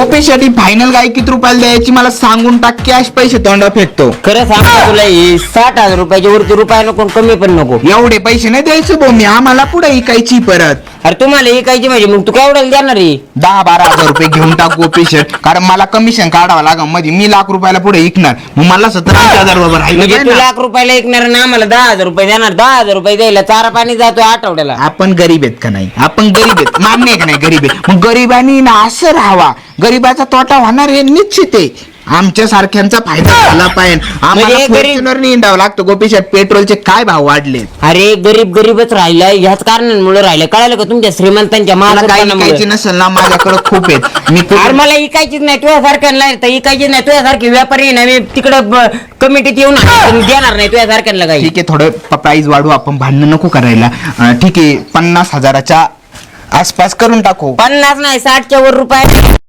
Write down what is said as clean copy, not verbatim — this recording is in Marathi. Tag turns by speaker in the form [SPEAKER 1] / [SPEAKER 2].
[SPEAKER 1] गोपीसाठी फायनल गाय किती रुपयाला द्यायची मला सांगून टाक, कॅश पैसे तोंडा फेकतो.
[SPEAKER 2] खरं सांगतो तुला, 60,000 रुपयाच्या वरती रुपया नको, कमी पण नको.
[SPEAKER 1] एवढे पैसे नाही द्यायचे भाऊ मी, आम्हाला पुढे इकायची परत.
[SPEAKER 2] अरे तुम्हाला ऐकायची म्हणजे मग तू केवढ्याला देणार आहे?
[SPEAKER 1] 10-12 हजार रुपये घेऊन टाक गोपी शेट, कारण मला कमिशन काढावं लागेल मध्ये. मी लाख रुपयाला पुढे इकणार, मग मला 17,000 रुपये
[SPEAKER 2] म्हणजे
[SPEAKER 1] राहिले
[SPEAKER 2] तू
[SPEAKER 1] ना.
[SPEAKER 2] लाख रुपयाला ऐकणार ना, आम्हाला 10,000 रुपये देणार. 10,000 रुपये द्यायला चारा पाणी जातो आठवड्याला.
[SPEAKER 1] आपण गरीब आहेत का नाही? आपण गरीब आहेत, मान्य आहे का नाही गरीब आहे? मग गरिबांनी ना असं राहावा, गरीबाचा तोटा होणार हे निश्चित आहे. आमच्या सारख्यांचा फायदा झाला पाहिजे. आम्हाला
[SPEAKER 2] म्हणजे गरीब-
[SPEAKER 1] फॉर्च्युनरनी हिंडावं लागतं गोपीशात. पेट्रोलचे काय भाव वाढले?
[SPEAKER 2] अरे गरीबच राहिलाय, ह्याच कारणांमुळे राहिलं. कळालं का? तुमच्या श्रीमंतांच्या
[SPEAKER 1] मला काही
[SPEAKER 2] महाराजांमुळे.
[SPEAKER 1] इकायची नसेल ना, माझ्याकडे खूप आहेत. मी
[SPEAKER 2] अरे मला इकायचीच नाही, तुझ्यासारख्यांना तर इकायचीच नाही. तुझ्यासारखी व्यापारी ना, मी तिकडे कमिटीत येऊन देणार नाही तुझ्यासारख्यांना काही.
[SPEAKER 1] ठीक आहे, थोडं प्राइस वाढू, आपण भांडणं नको करायला. ठीक आहे, 50,000च्या आसपास करून टाकू.
[SPEAKER 2] 50 नाही, 60च्या वर रुपये.